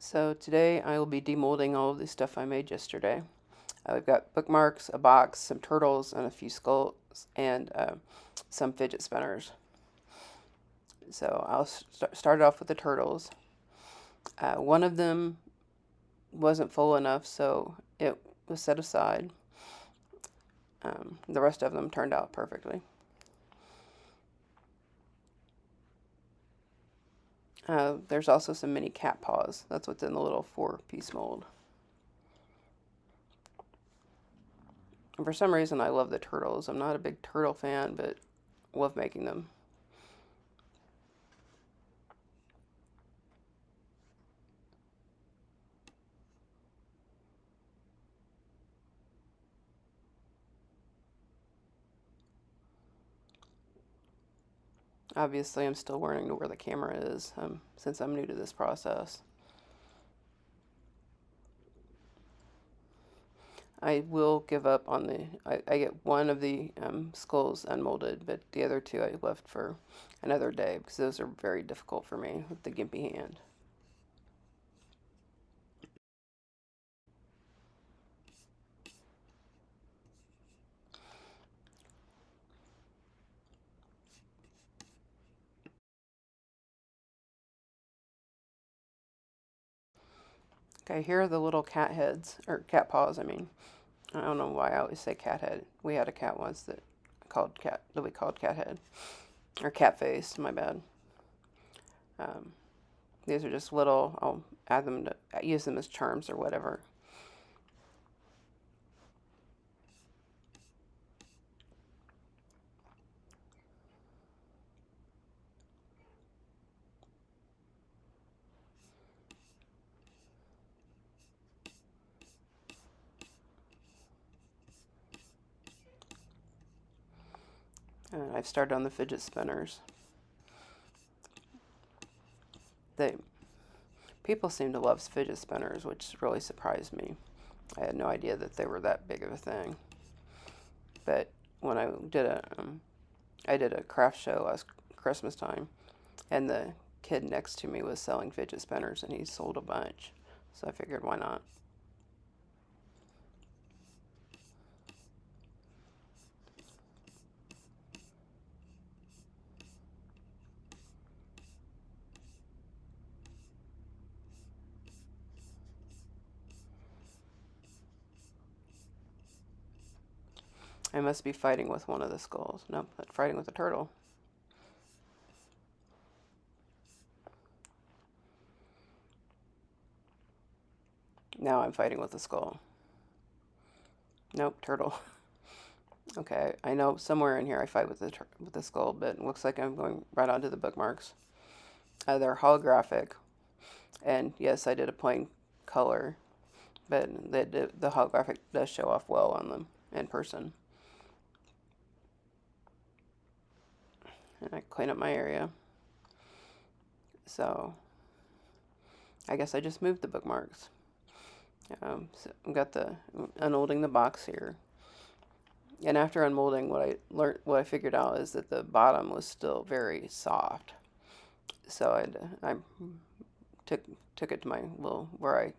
So today I will be demolding all of the stuff I made yesterday. We've got bookmarks, a box, some turtles, and a few skulls, and some fidget spinners. So I'll start off with the turtles. One of them wasn't full enough, so it was set aside. The rest of them turned out perfectly. There's also some mini cat paws. That's what's in the little 4-piece mold. And for some reason, I love the turtles. I'm not a big turtle fan, but love making them. Obviously, I'm still learning where the camera is since I'm new to this process. I will give up on I get one of the skulls unmolded, but the other two I left for another day because those are very difficult for me with the gimpy hand. Okay, here are the little cat heads, or cat paws, I mean. I don't know why I always say cat head. We had a cat once that we called cat head. Or cat face, my bad. Um, these are just little, I'll add them to, use them as charms or whatever. I've started on the fidget spinners. People seem to love fidget spinners, which really surprised me. I had no idea that they were that big of a thing. But when I did a craft show last Christmas time, and the kid next to me was selling fidget spinners, and he sold a bunch. So I figured, why not? I must be fighting with one of the skulls. Nope, fighting with a turtle. Now I'm fighting with a skull. Nope, turtle. Okay, I know somewhere in here I fight with the skull, but it looks like I'm going right onto the bookmarks. They're holographic, and yes, I did a plain color, but the holographic does show off well on them in person. And I clean up my area. So I guess I just moved the bookmarks. So I've got unmolding the box here. And after unmolding, what I figured out is that the bottom was still very soft. So I took it to my little where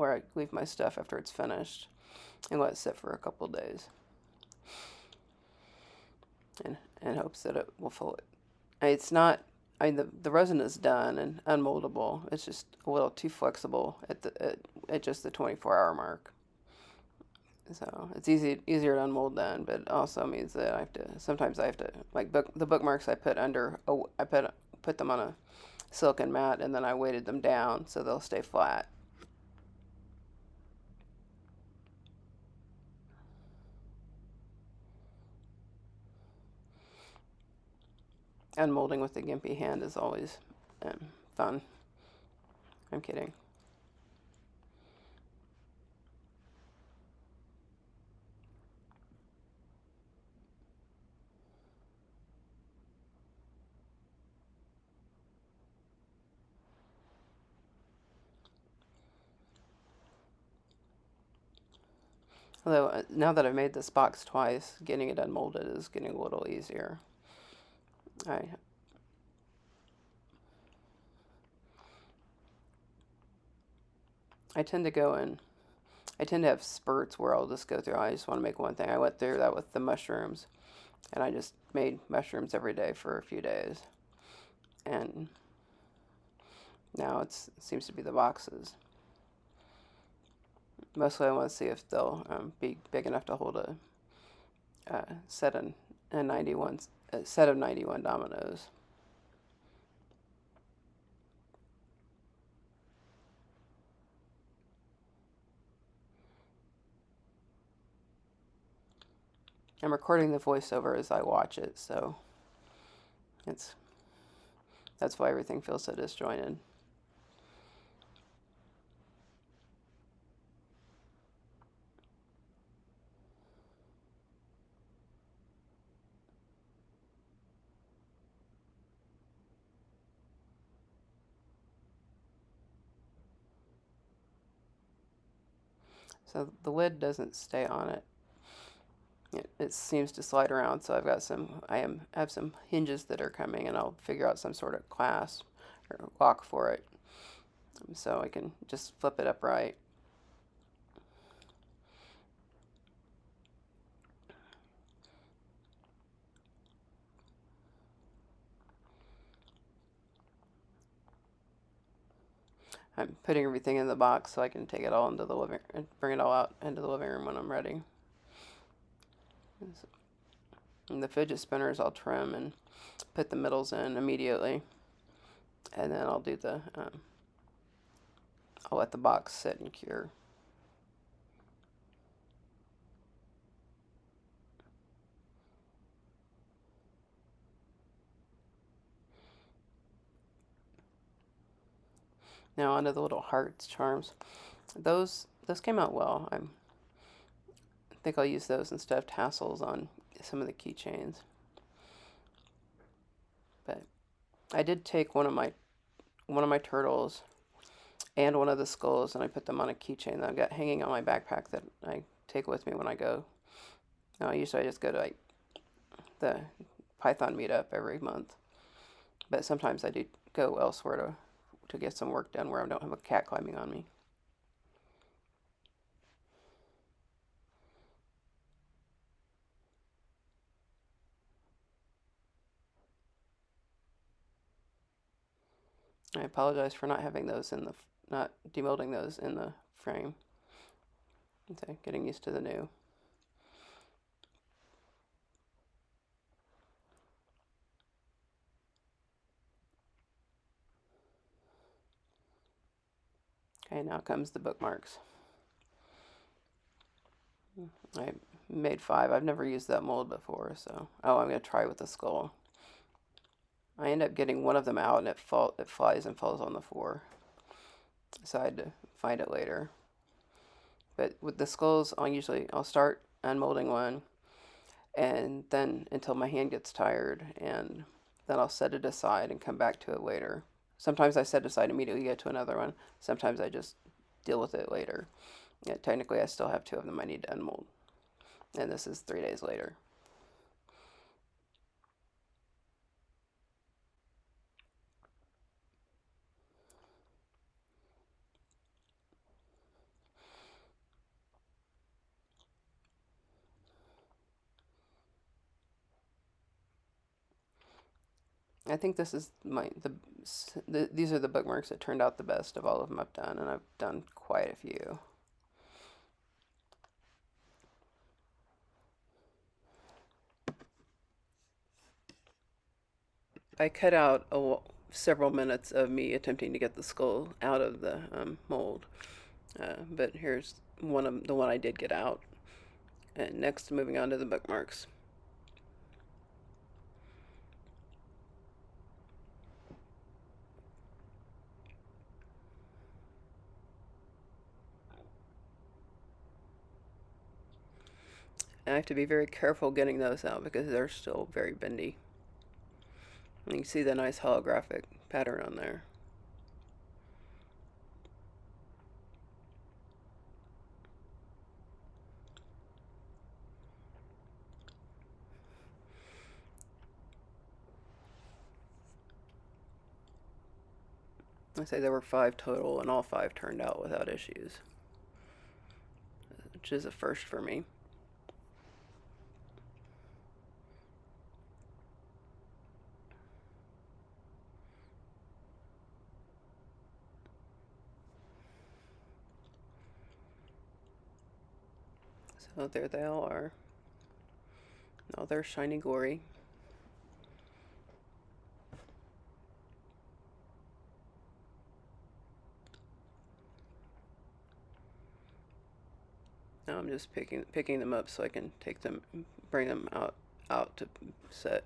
I leave my stuff after it's finished, and let it sit for a couple days, and in hopes that it will fold. It's not. The resin is done and unmoldable. It's just a little too flexible at just the 24-hour mark. So it's easier to unmold then, but it also means that sometimes I have to, like the bookmarks I put put them on a silicone mat, and then I weighted them down so they'll stay flat. Unmolding with the gimpy hand is always fun. I'm kidding. Although now that I've made this box twice, getting it unmolded is getting a little easier. I I tend to go in, I tend to have spurts where I'll just go through, I just want to make one thing. I went through that with the mushrooms, and I just made mushrooms every day for a few days. And now it seems to be the boxes. Mostly I want to see if they'll be big enough to hold a set of a 91 a set of 91 dominoes. I'm recording the voiceover as I watch it, so it's that's why everything feels so disjointed. So the lid doesn't stay on it. It seems to slide around, so I have some hinges that are coming, and I'll figure out some sort of clasp or lock for it, so I can just flip it upright. I'm putting everything in the box so I can take it all into the living and bring it all out into the living room when I'm ready. And the fidget spinners I'll trim and put the middles in immediately, and then I'll do I'll let the box sit and cure. Now onto the little hearts charms. Those came out well. I think I'll use those instead of tassels on some of the keychains. But I did take one of my turtles and one of the skulls, and I put them on a keychain that I've got hanging on my backpack that I take with me when I go. Now, usually I just go to like the Python meetup every month, but sometimes I do go elsewhere to get some work done where I don't have a cat climbing on me. I apologize for not having those not demolding those in the frame. Okay, getting used to the new. Okay, now comes the bookmarks. I made 5. I've never used that mold before, so I'm gonna try with the skull. I end up getting one of them out, and it flies and falls on the floor. So I had to find it later. But with the skulls, I'll start unmolding one, and then until my hand gets tired, and then I'll set it aside and come back to it later. Sometimes I set it aside immediately, get to another one. Sometimes I just deal with it later. Yeah, technically, I still have 2 of them I need to unmold, and this is 3 days later. I think this is these are the bookmarks that turned out the best of all of them I've done, and I've done quite a few. I cut out several minutes of me attempting to get the skull out of the mold, but here's the one I did get out. And next, moving on to the bookmarks. I have to be very careful getting those out because they're still very bendy. And you can see the nice holographic pattern on there. I say there were 5 total, and all 5 turned out without issues, which is a first for me. So there they all are. Now they're shiny glory. Now I'm just picking them up so I can take them, bring them out to set.